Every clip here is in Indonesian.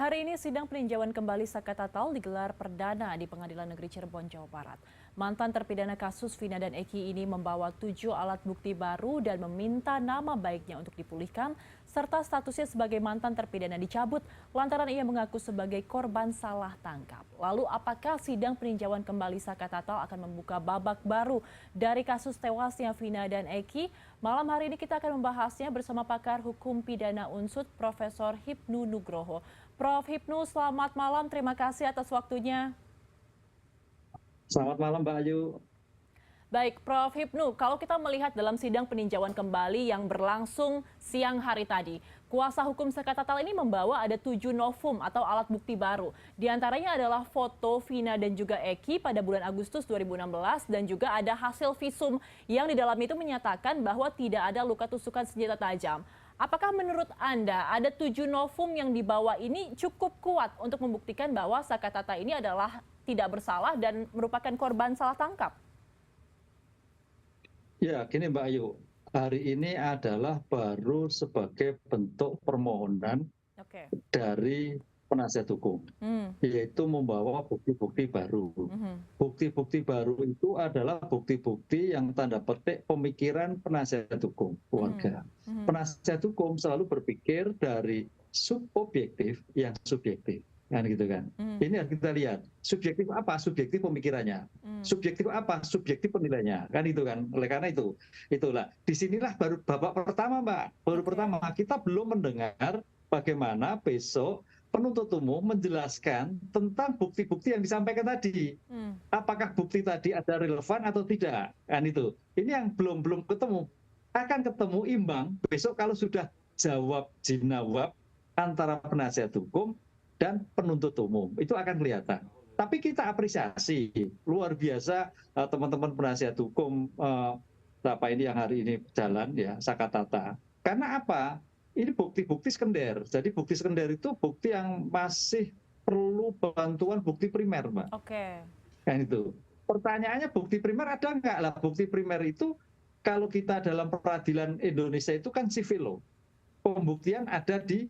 Hari ini sidang peninjauan kembali Saka Tatal digelar perdana di Pengadilan Negeri Cirebon, Jawa Barat. Mantan terpidana kasus Vina dan Eki ini membawa 7 alat bukti baru dan meminta nama baiknya untuk dipulihkan, serta statusnya sebagai mantan terpidana dicabut lantaran ia mengaku sebagai korban salah tangkap. Lalu apakah sidang peninjauan kembali Saka Tatal akan membuka babak baru dari kasus tewasnya Vina dan Eki? Malam hari ini kita akan membahasnya bersama pakar hukum pidana Unsud, Profesor Hipnu Nugroho. Prof. Hipnu, selamat malam. Terima kasih atas waktunya. Selamat malam, Mbak Ayu. Baik, Prof. Hipnu, kalau kita melihat dalam sidang peninjauan kembali yang berlangsung siang hari tadi, kuasa hukum Saka Tatal ini membawa ada 7 novum atau alat bukti baru. Di antaranya adalah foto Vina dan juga Eki pada bulan Agustus 2016 dan juga ada hasil visum yang di dalam itu menyatakan bahwa tidak ada luka tusukan senjata tajam. Apakah menurut Anda ada 7 novum yang dibawa ini cukup kuat untuk membuktikan bahwa Saka Tatal ini adalah tidak bersalah dan merupakan korban salah tangkap? Ya, gini Mbak Ayu, hari ini adalah baru sebagai bentuk permohonan Oke. dari penasihat hukum, yaitu membawa bukti-bukti baru. Bukti-bukti baru itu adalah bukti-bukti yang tanda petik pemikiran penasihat hukum keluarga. Penasihat hukum selalu berpikir dari subobjektif yang subjektif. Kan gitu kan. Ini harus kita lihat. Subjektif apa? Subjektif pemikirannya. Subjektif apa? Subjektif penilaiannya. Kan itu kan. Oleh karena itu, itulah. Disinilah baru babak pertama, Mbak. Baru pertama. Kita belum mendengar bagaimana besok penuntut umum menjelaskan tentang bukti-bukti yang disampaikan tadi. Apakah bukti tadi ada relevan atau tidak? Kan itu. Ini yang belum ketemu. Akan ketemu imbang besok kalau sudah jawab jinawab antara penasihat hukum dan penuntut umum. Itu akan kelihatan. Tapi kita apresiasi luar biasa teman-teman penasihat hukum ini yang hari ini jalan ya, Saka Tatal. Karena apa? Ini bukti-bukti sekunder. Jadi bukti sekunder itu bukti yang masih perlu bantuan bukti primer, Mbak. Oke. Kan itu. Pertanyaannya bukti primer ada nggak? Lah bukti primer itu kalau kita dalam peradilan Indonesia itu kan civil law. Pembuktian ada di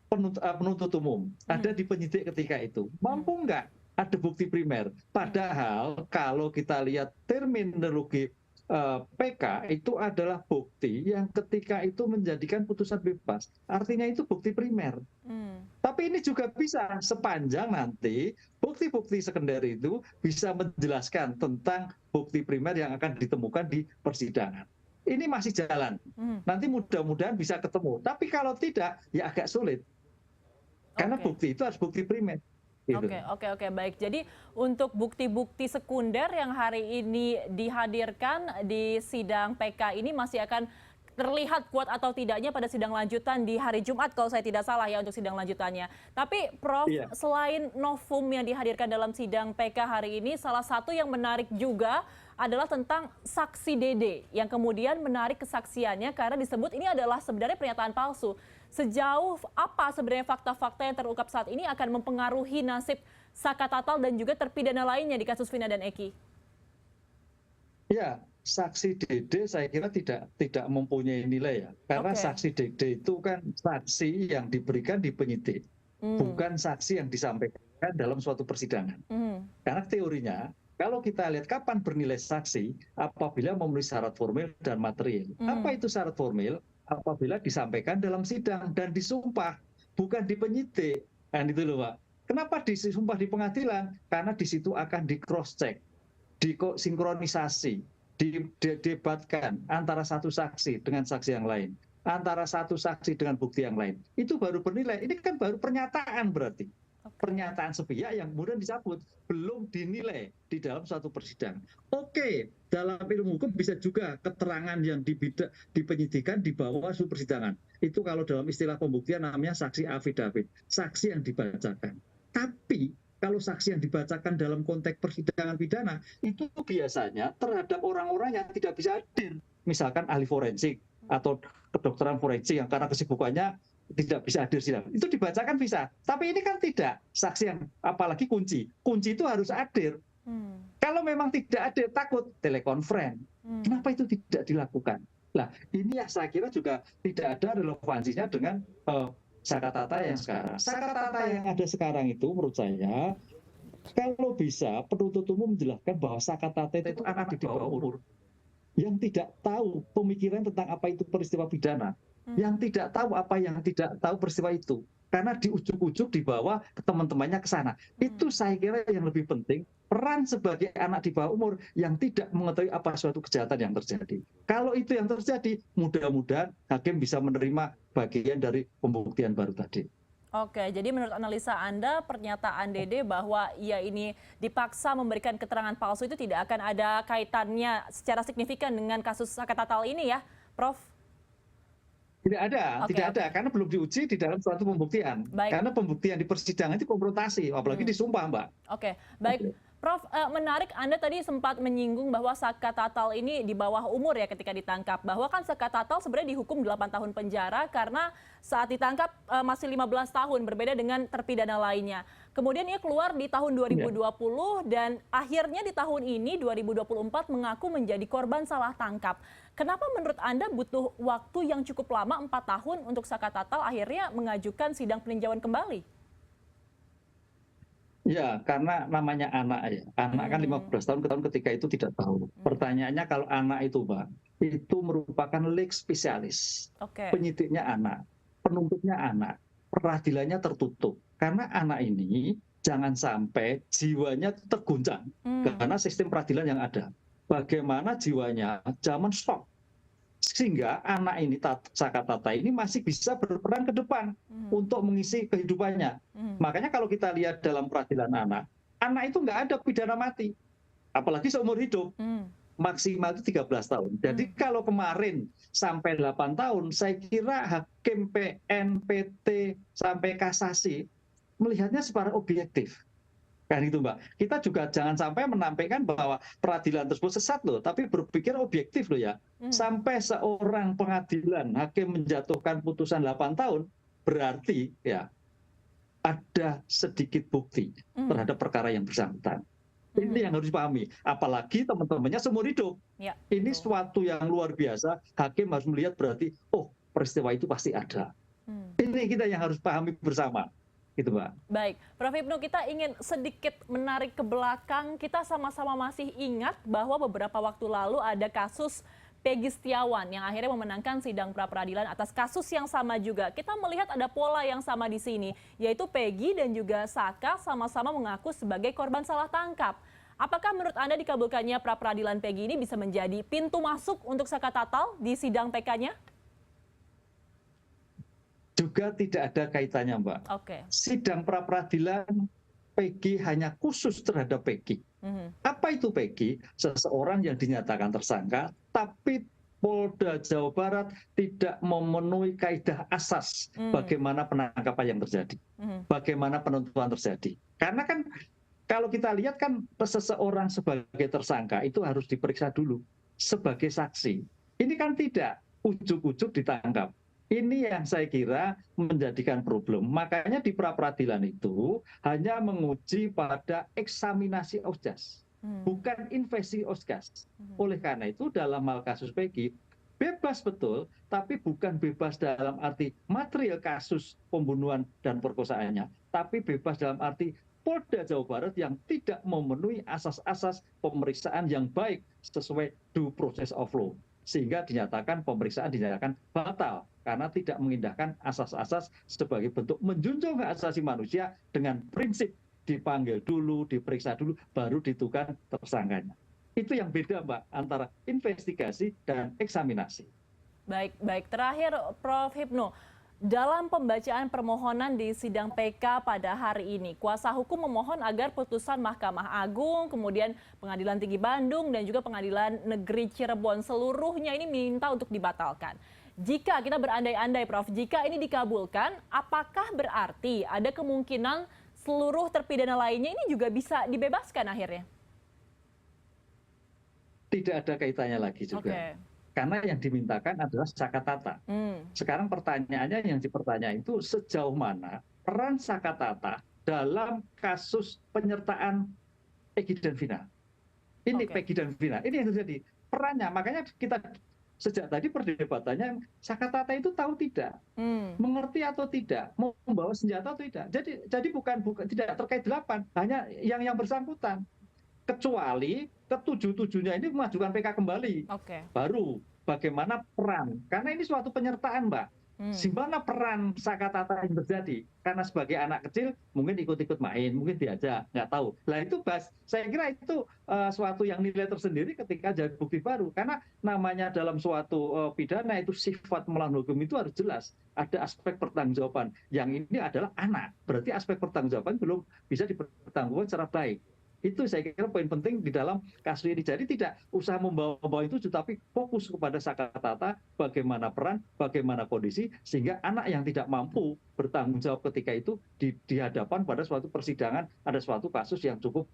penuntut umum, ada di penyidik ketika itu. Mampu nggak ada bukti primer? Padahal kalau kita lihat terminologi PK itu adalah bukti yang ketika itu menjadikan putusan bebas. Artinya itu bukti primer. Tapi ini juga bisa sepanjang nanti bukti-bukti sekunder itu bisa menjelaskan tentang bukti primer yang akan ditemukan di persidangan. Ini masih jalan. Nanti mudah-mudahan bisa ketemu. Tapi kalau tidak, ya agak sulit. Karena bukti itu harus bukti primer. Gitu. Oke, baik. Jadi untuk bukti-bukti sekunder yang hari ini dihadirkan di sidang PK ini masih akan terlihat kuat atau tidaknya pada sidang lanjutan di hari Jumat kalau saya tidak salah ya untuk sidang lanjutannya. Tapi Prof, selain novum yang dihadirkan dalam sidang PK hari ini, salah satu yang menarik juga adalah tentang saksi Dede yang kemudian menarik kesaksiannya karena disebut ini adalah sebenarnya pernyataan palsu. Sejauh apa sebenarnya fakta-fakta yang terungkap saat ini akan mempengaruhi nasib Saka Tatal dan juga terpidana lainnya di kasus Vina dan Eki? Ya, saksi Dede saya kira tidak mempunyai nilai ya. Karena saksi Dede itu kan saksi yang diberikan di penyidik, bukan saksi yang disampaikan dalam suatu persidangan. Karena teorinya, kalau kita lihat kapan bernilai saksi, apabila memenuhi syarat formil dan material. Apa itu syarat formil? Apabila disampaikan dalam sidang dan disumpah, bukan di penyidik. Kan itu loh, Pak. Kenapa disumpah di pengadilan? Karena di situ akan di cross check, disinkronisasi, didebatkan antara satu saksi dengan saksi yang lain, antara satu saksi dengan bukti yang lain. Itu baru bernilai. Ini kan baru pernyataan berarti. Pernyataan sepihak yang kemudian dicabut, belum dinilai di dalam suatu persidangan. Oke, dalam ilmu hukum bisa juga keterangan yang di penyidikan di bawah suatu persidangan. Itu kalau dalam istilah pembuktian namanya saksi afidavit, saksi yang dibacakan. Tapi kalau saksi yang dibacakan dalam konteks persidangan pidana, itu biasanya terhadap orang-orang yang tidak bisa hadir. Misalkan ahli forensik atau kedokteran forensik yang karena kesibukannya tidak bisa hadir sidang. Itu dibacakan bisa. Tapi ini kan tidak. Saksi yang apalagi kunci. Kunci itu harus hadir. Kalau memang tidak ada takut telekonferen. Kenapa itu tidak dilakukan? Nah, ini ya saya kira juga tidak ada relevansinya dengan Sakatata yang sekarang. Sakatata yang ada sekarang itu menurut saya, kalau bisa penuntut umum menjelaskan bahwa Sakatata itu anak di bawah umur yang tidak tahu pemikiran tentang apa itu peristiwa pidana, yang tidak tahu apa yang tidak tahu peristiwa itu, karena di ujuk-ujuk dibawa ke teman-temannya ke sana. Itu saya kira yang lebih penting, peran sebagai anak di bawah umur yang tidak mengetahui apa suatu kejahatan yang terjadi. Kalau itu yang terjadi, mudah-mudahan hakim bisa menerima bagian dari pembuktian baru tadi. Oke, jadi menurut analisa Anda, pernyataan Dede bahwa ia ini dipaksa memberikan keterangan palsu itu tidak akan ada kaitannya secara signifikan dengan kasus Sakatatal ini ya, Prof? Tidak ada, karena belum diuji di dalam suatu pembuktian. Baik. Karena pembuktian di persidangan itu konfrontasi, apalagi disumpah, Mbak. Oke, baik. Prof, menarik Anda tadi sempat menyinggung bahwa Sakatatal ini di bawah umur ya ketika ditangkap. Bahwa kan Sakatatal sebenarnya dihukum 8 tahun penjara karena saat ditangkap masih 15 tahun, berbeda dengan terpidana lainnya. Kemudian ia keluar di tahun 2020 dan akhirnya di tahun ini 2024 mengaku menjadi korban salah tangkap. Kenapa menurut Anda butuh waktu yang cukup lama 4 tahun untuk Sakatatal akhirnya mengajukan sidang peninjauan kembali? Ya, karena namanya anak ya. Anak kan 15 tahun ke tahun ketika itu tidak tahu. Pertanyaannya kalau anak itu, Pak, itu merupakan leg spesialis. Penyidiknya anak, penuntutnya anak, peradilannya tertutup. Karena anak ini jangan sampai jiwanya terguncang karena sistem peradilan yang ada. Bagaimana jiwanya zaman stop. Sehingga anak ini, Sakatata ini masih bisa berperan ke depan untuk mengisi kehidupannya. Makanya kalau kita lihat dalam peradilan anak itu nggak ada pidana mati. Apalagi seumur hidup. Maksimal itu 13 tahun. Jadi kalau kemarin sampai 8 tahun, saya kira hakim PN, PT, sampai kasasi melihatnya secara objektif. Kan itu, Mbak. Kita juga jangan sampai menampilkan bahwa peradilan tersebut sesat loh, tapi berpikir objektif loh ya. Sampai seorang pengadilan hakim menjatuhkan putusan 8 tahun, berarti ya ada sedikit bukti terhadap perkara yang bersangkutan. Ini yang harus dipahami. Apalagi teman-temannya seumur hidup. Ini suatu yang luar biasa. Hakim harus melihat berarti, oh peristiwa itu pasti ada. Ini kita yang harus pahami bersama. Gitu, Mbak. Baik, Prof. Hipnu, kita ingin sedikit menarik ke belakang. Kita sama-sama masih ingat bahwa beberapa waktu lalu ada kasus Peggy Setiawan yang akhirnya memenangkan sidang pra-peradilan atas kasus yang sama juga. Kita melihat ada pola yang sama di sini, yaitu Peggy dan juga Saka sama-sama mengaku sebagai korban salah tangkap. Apakah menurut Anda dikabulkannya pra-peradilan Peggy ini bisa menjadi pintu masuk untuk Sakatatal di sidang PK-nya? Juga tidak ada kaitannya, Mbak. Sidang pra-peradilan Peggy hanya khusus terhadap Peggy. Apa itu Peggy? Seseorang yang dinyatakan tersangka, tapi Polda Jawa Barat tidak memenuhi kaidah asas bagaimana penangkapan yang terjadi, bagaimana penuntutan terjadi. Karena kan kalau kita lihat kan seseorang sebagai tersangka itu harus diperiksa dulu sebagai saksi. Ini kan tidak, ujuk-ujuk ditangkap. Ini yang saya kira menjadikan problem. Makanya di pra-peradilan itu hanya menguji pada eksaminasi OSJAS, bukan investigasi OSJAS. Oleh karena itu dalam hal kasus Peggy, bebas betul, tapi bukan bebas dalam arti material kasus pembunuhan dan perkosaannya, tapi bebas dalam arti Polda Jawa Barat yang tidak memenuhi asas-asas pemeriksaan yang baik sesuai due process of law. Sehingga dinyatakan pemeriksaan dinyatakan batal karena tidak mengindahkan asas-asas sebagai bentuk menjunjung hak asasi manusia dengan prinsip dipanggil dulu, diperiksa dulu, baru ditentukan tersangkanya. Itu yang beda, Mbak, antara investigasi dan eksaminasi. Baik, baik. Terakhir, Prof. Hipnu, dalam pembacaan permohonan di sidang PK pada hari ini, kuasa hukum memohon agar putusan Mahkamah Agung, kemudian Pengadilan Tinggi Bandung, dan juga Pengadilan Negeri Cirebon seluruhnya ini minta untuk dibatalkan. Jika kita berandai-andai, Prof, jika ini dikabulkan, apakah berarti ada kemungkinan seluruh terpidana lainnya ini juga bisa dibebaskan akhirnya? Tidak ada kaitannya lagi juga. Karena yang dimintakan adalah Sakatata. Sekarang pertanyaannya yang dipertanyakan itu sejauh mana peran Sakatata dalam kasus penyertaan Peggy dan Vina. Ini Peggy dan Vina, ini yang terjadi. Perannya, makanya kita sejak tadi perdebatannya Sakatata itu tahu tidak, mengerti atau tidak, mau membawa senjata atau tidak. Jadi bukan tidak terkait 8, hanya yang bersangkutan. Kecuali ketujuh-tujuhnya ini mengajukan PK kembali. Baru bagaimana peran, karena ini suatu penyertaan, Mbak. Di mana peran Sakatata yang terjadi? Karena sebagai anak kecil mungkin ikut-ikut main, mungkin diajak, nggak tahu. Nah itu saya kira itu suatu yang nilai tersendiri ketika jadi bukti baru. Karena namanya dalam suatu pidana itu sifat melawan hukum itu harus jelas. Ada aspek pertanggungjawaban. Yang ini adalah anak. Berarti aspek pertanggungjawaban belum bisa dipertanggungjawabkan secara baik. Itu saya kira poin penting di dalam kasus ini. Jadi tidak usah membawa itu, tapi fokus kepada Sakatata, bagaimana peran, bagaimana kondisi, sehingga anak yang tidak mampu bertanggung jawab ketika itu di hadapan pada suatu persidangan, ada suatu kasus yang cukup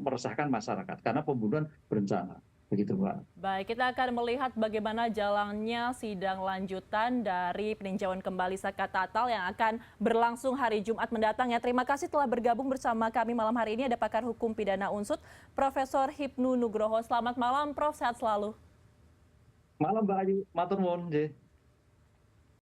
meresahkan masyarakat karena pembunuhan berencana. Begitu, Mbak. Baik, kita akan melihat bagaimana jalannya sidang lanjutan dari peninjauan kembali Sakatata yang akan berlangsung hari Jumat mendatang. Ya, terima kasih telah bergabung bersama kami malam hari ini. Ada pakar hukum pidana Unsud, Profesor Hipnu Nugroho. Selamat malam, Prof. Sehat selalu. Malam, Mbak Ayu. Matur nuwun.